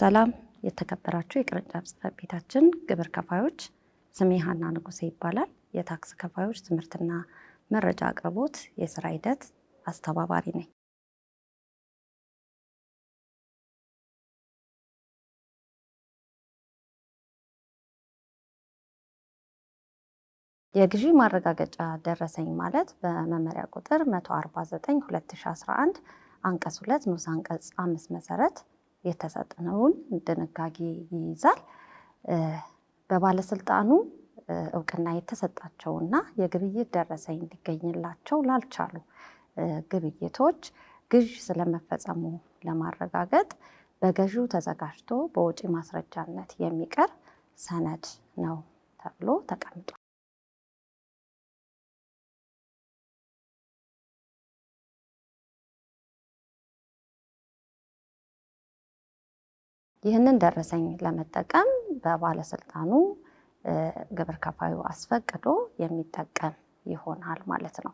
ሰላም የተከበራችሁ የቅርንጫፍ ጽሕፈት ቤታችን ግብር ከፋዮች፣ ስሜ ሀና ንጉሴ ይባላል። የታክስ ከፋዮች ትምህርትና መረጃ አቅርቦት የስራ ሂደት አስተባባሪ ነኝ። የግዢ ማረጋገጫ ደረሰኝ ማለት በመመሪያ ቁጥር 149/2011 አንቀጽ 2 ንዑስ አንቀጽ 5 መሰረት የተሰጠነውን ድንጋጌ ይይዛል። በባለስልጣኑ እውቅና የተሰጣቸውና የግብይት ደረሰኝ እንዲገኝላቸው ላልቻሉ ግብይቶች ግዥ ስለመፈጸሙ ለማረጋገጥ በገዢው ተዘጋጅቶ በወጪ ማስረጃነት የሚቀርብ ሰነድ ነው ተብሎ ተቀምጧል። ይህንን ደረሰኝ ለመጠቀም በባለስልጣኑ ግብር ከፋዩ አስፈቅዶ የሚጠቀም ይሆናል ማለት ነው።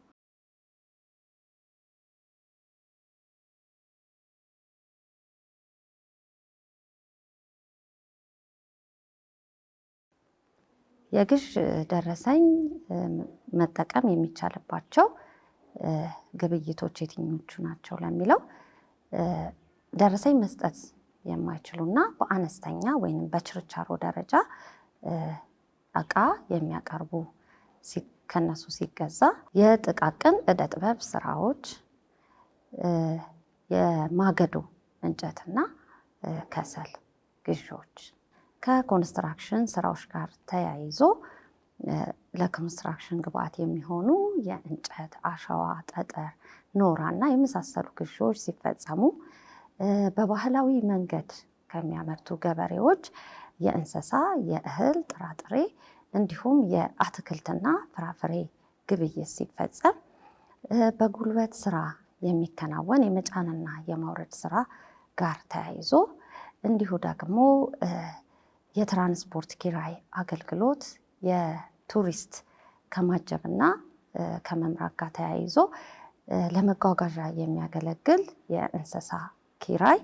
የግዥ ደረሰኝ መጠቀም የሚቻልባቸው ግብይቶች የትኞቹ ናቸው ለሚለው ደረሰኝ መስጠት የማይችሉና በአነስተኛ ወይም በችርቻሮ ደረጃ እቃ የሚያቀርቡ ከነሱ ሲገዛ የጥቃቅን ዕደ ጥበብ ስራዎች፣ የማገዶ እንጨትና ከሰል ግዢዎች፣ ከኮንስትራክሽን ስራዎች ጋር ተያይዞ ለኮንስትራክሽን ግብዓት የሚሆኑ የእንጨት፣ አሸዋ፣ ጠጠር፣ ኖራ እና የመሳሰሉ ግዢዎች ሲፈጸሙ በባህላዊ መንገድ ከሚያመርቱ ገበሬዎች የእንስሳ፣ የእህል፣ ጥራጥሬ እንዲሁም የአትክልትና ፍራፍሬ ግብይት ሲፈጸም በጉልበት ስራ የሚከናወን የመጫንና የማውረድ ስራ ጋር ተያይዞ እንዲሁ ደግሞ የትራንስፖርት ኪራይ አገልግሎት የቱሪስት ከማጀብና ከመምራት ጋር ተያይዞ ለመጓጓዣ የሚያገለግል የእንስሳ ኪራይ፣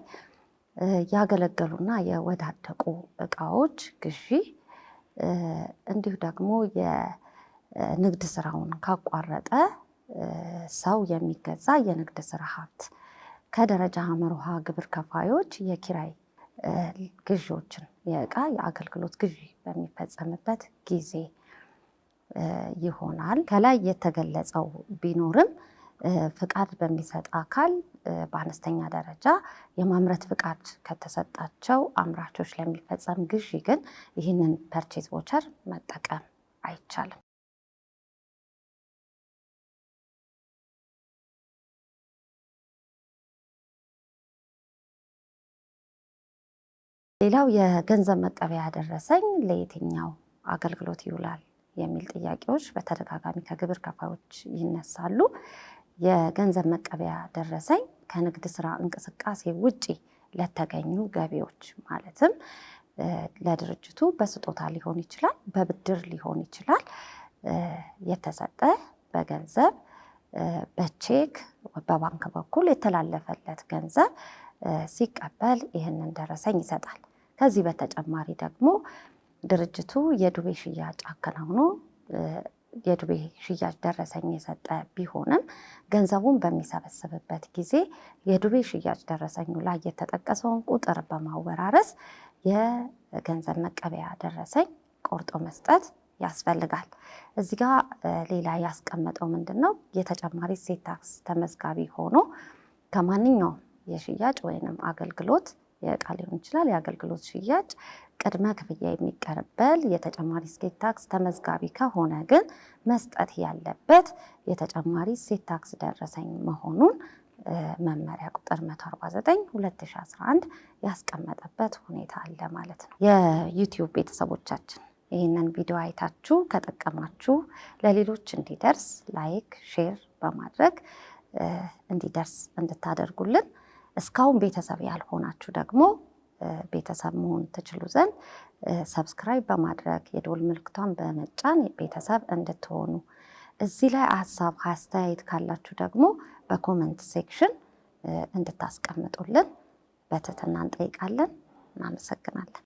ያገለገሉና የወዳደቁ እቃዎች ግዢ እንዲሁ ደግሞ የንግድ ስራውን ካቋረጠ ሰው የሚገዛ የንግድ ስራ ሀብት ከደረጃ ሀመርሃ ግብር ከፋዮች የኪራይ ግዢዎችን የእቃ የአገልግሎት ግዢ በሚፈጸምበት ጊዜ ይሆናል። ከላይ የተገለጸው ቢኖርም ፍቃድ በሚሰጥ አካል በአነስተኛ ደረጃ የማምረት ፍቃድ ከተሰጣቸው አምራቾች ለሚፈጸም ግዢ ግን ይህንን ፐርቼዝ ቮቸር መጠቀም አይቻልም። ሌላው የገንዘብ መቀበያ ደረሰኝ ለየትኛው አገልግሎት ይውላል የሚል ጥያቄዎች በተደጋጋሚ ከግብር ከፋዮች ይነሳሉ። የገንዘብ መቀበያ ደረሰኝ ከንግድ ስራ እንቅስቃሴ ውጪ ለተገኙ ገቢዎች ማለትም ለድርጅቱ በስጦታ ሊሆን ይችላል፣ በብድር ሊሆን ይችላል፣ የተሰጠ በገንዘብ በቼክ በባንክ በኩል የተላለፈለት ገንዘብ ሲቀበል ይህንን ደረሰኝ ይሰጣል። ከዚህ በተጨማሪ ደግሞ ድርጅቱ የዱቤ ሽያጭ አከናውኖ የዱቤ ሽያጭ ደረሰኝ የሰጠ ቢሆንም ገንዘቡን በሚሰበስብበት ጊዜ የዱቤ ሽያጭ ደረሰኙ ላይ የተጠቀሰውን ቁጥር በማወራረስ የገንዘብ መቀበያ ደረሰኝ ቆርጦ መስጠት ያስፈልጋል። እዚህ ጋር ሌላ ያስቀመጠው ምንድን ነው? የተጨማሪ እሴት ታክስ ተመዝጋቢ ሆኖ ከማንኛውም የሽያጭ ወይንም አገልግሎት የእቃ ሊሆን ይችላል የአገልግሎት ሽያጭ ቅድመ ክፍያ የሚቀበል የተጨማሪ እሴት ታክስ ተመዝጋቢ ከሆነ ግን መስጠት ያለበት የተጨማሪ እሴት ታክስ ደረሰኝ መሆኑን መመሪያ ቁጥር 149/2011 ያስቀመጠበት ሁኔታ አለ ማለት ነው። የዩቲዩብ ቤተሰቦቻችን ይህንን ቪዲዮ አይታችሁ ከጠቀማችሁ ለሌሎች እንዲደርስ ላይክ፣ ሼር በማድረግ እንዲደርስ እንድታደርጉልን፣ እስካሁን ቤተሰብ ያልሆናችሁ ደግሞ ቤተሰብ መሆን ትችሉ ዘንድ ሰብስክራይብ በማድረግ የደወል ምልክቷን በመጫን ቤተሰብ እንድትሆኑ፣ እዚህ ላይ ሀሳብ አስተያየት ካላችሁ ደግሞ በኮመንት ሴክሽን እንድታስቀምጡልን በትህትና እንጠይቃለን። እናመሰግናለን።